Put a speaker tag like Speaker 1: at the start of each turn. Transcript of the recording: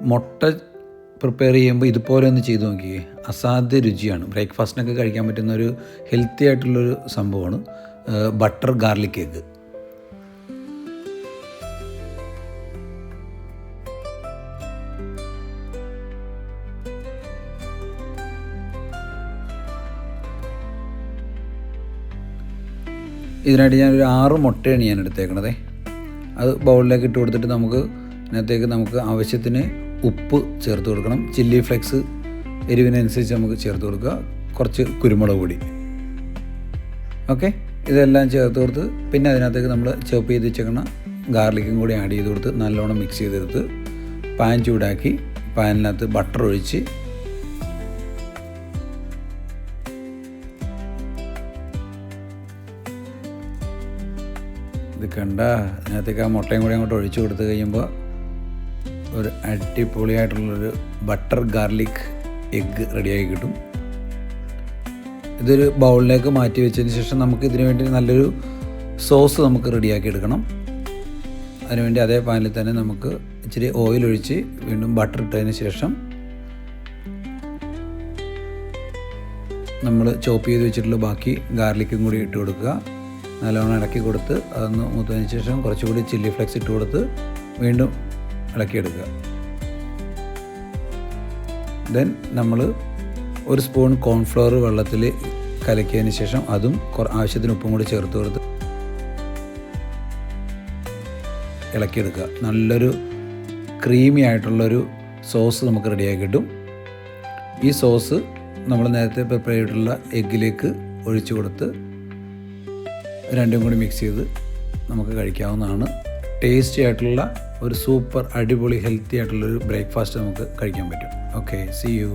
Speaker 1: മുട്ട പ്രിപ്പയർ ചെയ്യുമ്പോൾ ഇതുപോലെ ഒന്ന് ചെയ്ത് നോക്കിയേ. അസാധ്യ രുചിയാണ്. ബ്രേക്ക്ഫാസ്റ്റിനൊക്കെ കഴിക്കാൻ പറ്റുന്ന ഒരു ഹെൽത്തി ആയിട്ടുള്ളൊരു സംഭവമാണ് ബട്ടർ ഗാർലിക് എഗ്ഗ്. ഇതിനായിട്ട് ഞാനൊരു 6 മുട്ടയാണ് ഞാൻ എടുത്തേക്കണത്. അത് ബൗളിലേക്ക് ഇട്ട് കൊടുത്തിട്ട് ഇതിനകത്തേക്ക് നമുക്ക് ആവശ്യത്തിന് ഉപ്പ് ചേർത്ത് കൊടുക്കണം. ചില്ലി ഫ്ലെക്സ് എരിവിനനുസരിച്ച് നമുക്ക് ചേർത്ത് കൊടുക്കുക. കുറച്ച് കുരുമുളക് പൊടി. ഓക്കെ, ഇതെല്ലാം ചേർത്ത് കൊടുത്ത് പിന്നെ അതിനകത്തേക്ക് നമ്മൾ ചോപ്പ് ചെയ്ത് വെച്ചേക്കണ ഗാർലിക്കും കൂടി ആഡ് ചെയ്ത് കൊടുത്ത് നല്ലോണം മിക്സ് ചെയ്തെടുത്ത് പാൻ ചൂടാക്കി പാനിനകത്ത് ബട്ടർ ഒഴിച്ച് ഇത് കണ്ട അതിനകത്തേക്ക് ആ മുട്ടയും കൂടി അങ്ങോട്ട് ഒഴിച്ചു കൊടുത്ത് കഴിയുമ്പോൾ ഒരു അടിപൊളിയായിട്ടുള്ളൊരു ബട്ടർ ഗാർലിക് എഗ്ഗ് റെഡിയായി കിട്ടും. ഇതൊരു ബൗളിലേക്ക് മാറ്റി വെച്ചതിന് ശേഷം നമുക്ക് ഇതിനു വേണ്ടി നല്ലൊരു സോസ് നമുക്ക് റെഡിയാക്കി എടുക്കണം. അതിനുവേണ്ടി അതേ പാനിൽ തന്നെ നമുക്ക് ഇച്ചിരി ഓയിൽ ഒഴിച്ച് വീണ്ടും ബട്ടർ ഇട്ടതിന് ശേഷം നമ്മൾ ചോപ്പ് ചെയ്ത് വെച്ചിട്ടുള്ള ബാക്കി ഗാർലിക്കും കൂടി ഇട്ട് കൊടുക്കുക. നല്ലോണം ഇളക്കി കൊടുത്ത് അതൊന്ന് മൂത്തതിന് ശേഷം കുറച്ചുകൂടി ചില്ലി ഫ്ലെക്സ് ഇട്ട് കൊടുത്ത് വീണ്ടും ഇളക്കിയെടുക്കുക. ദെൻ നമ്മൾ 1 സ്പൂൺ കോൺഫ്ലവർ വെള്ളത്തിൽ കലക്കിയതിന് ശേഷം അതും ആവശ്യത്തിന് ഉപ്പും കൂടി ചേർത്ത് കൊടുത്ത് ഇളക്കിയെടുക്കുക. നല്ലൊരു ക്രീമി ആയിട്ടുള്ളൊരു സോസ് നമുക്ക് റെഡിയാക്കി കിട്ടും. ഈ സോസ് നമ്മൾ നേരത്തെ പ്രിപ്പയർ ചെയ്തിട്ടുള്ള എഗ്ഗിലേക്ക് ഒഴിച്ചു കൊടുത്ത് രണ്ടും കൂടി മിക്സ് ചെയ്ത് നമുക്ക് കഴിക്കാവുന്നതാണ്. ടേസ്റ്റി ആയിട്ടുള്ള ഒരു സൂപ്പർ അടിപൊളി ഹെൽത്തി ആയിട്ടുള്ളൊരു ബ്രേക്ക്ഫാസ്റ്റ് നമുക്ക് കഴിക്കാൻ പറ്റും. Okay, see U.